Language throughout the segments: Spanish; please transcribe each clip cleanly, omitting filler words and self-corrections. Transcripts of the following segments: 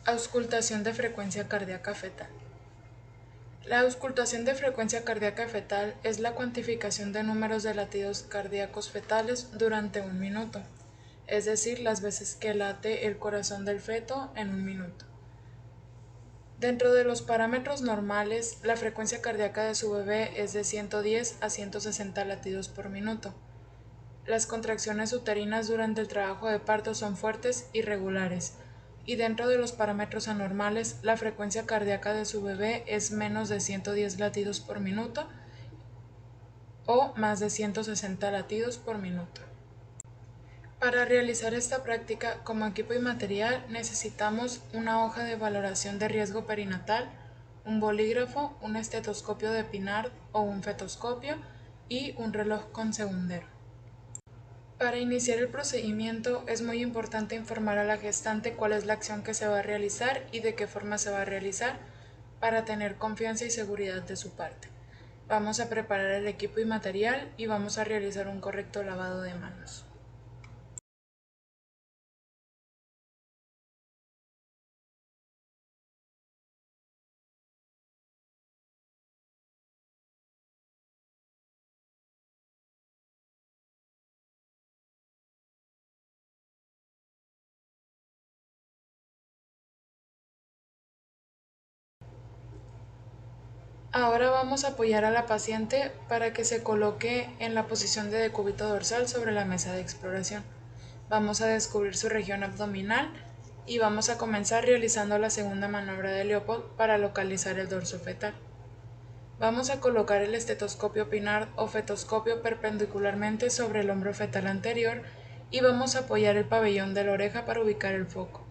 Auscultación de frecuencia cardíaca fetal. La auscultación de frecuencia cardíaca fetal es la cuantificación de números de latidos cardíacos fetales durante un minuto, es decir, las veces que late el corazón del feto en un minuto. Dentro de los parámetros normales, la frecuencia cardíaca de su bebé es de 110 a 160 latidos por minuto. Las contracciones uterinas durante el trabajo de parto son fuertes y regulares, y dentro de los parámetros anormales, la frecuencia cardíaca de su bebé es menos de 110 latidos por minuto o más de 160 latidos por minuto. Para realizar esta práctica como equipo y material necesitamos una hoja de valoración de riesgo perinatal, un bolígrafo, un estetoscopio de Pinard o un fetoscopio y un reloj con segundero. Para iniciar el procedimiento es muy importante informar a la gestante cuál es la acción que se va a realizar y de qué forma se va a realizar para tener confianza y seguridad de su parte. Vamos a preparar el equipo y material y vamos a realizar un correcto lavado de manos. Ahora vamos a apoyar a la paciente para que se coloque en la posición de decúbito dorsal sobre la mesa de exploración. Vamos a descubrir su región abdominal y vamos a comenzar realizando la segunda maniobra de Leopold para localizar el dorso fetal. Vamos a colocar el estetoscopio Pinard o fetoscopio perpendicularmente sobre el hombro fetal anterior y vamos a apoyar el pabellón de la oreja para ubicar el foco.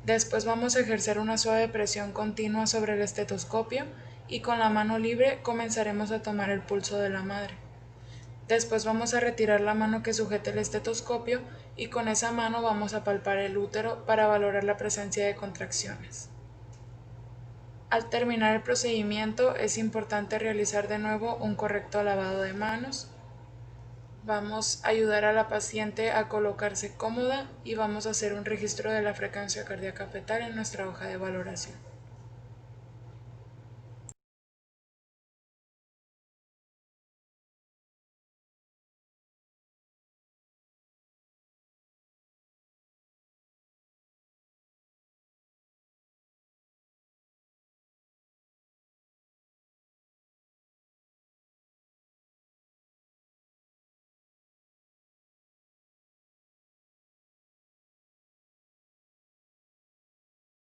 Después vamos a ejercer una suave presión continua sobre el estetoscopio y con la mano libre comenzaremos a tomar el pulso de la madre. Después vamos a retirar la mano que sujete el estetoscopio y con esa mano vamos a palpar el útero para valorar la presencia de contracciones. Al terminar el procedimiento es importante realizar de nuevo un correcto lavado de manos. Vamos a ayudar a la paciente a colocarse cómoda y vamos a hacer un registro de la frecuencia cardíaca fetal en nuestra hoja de valoración.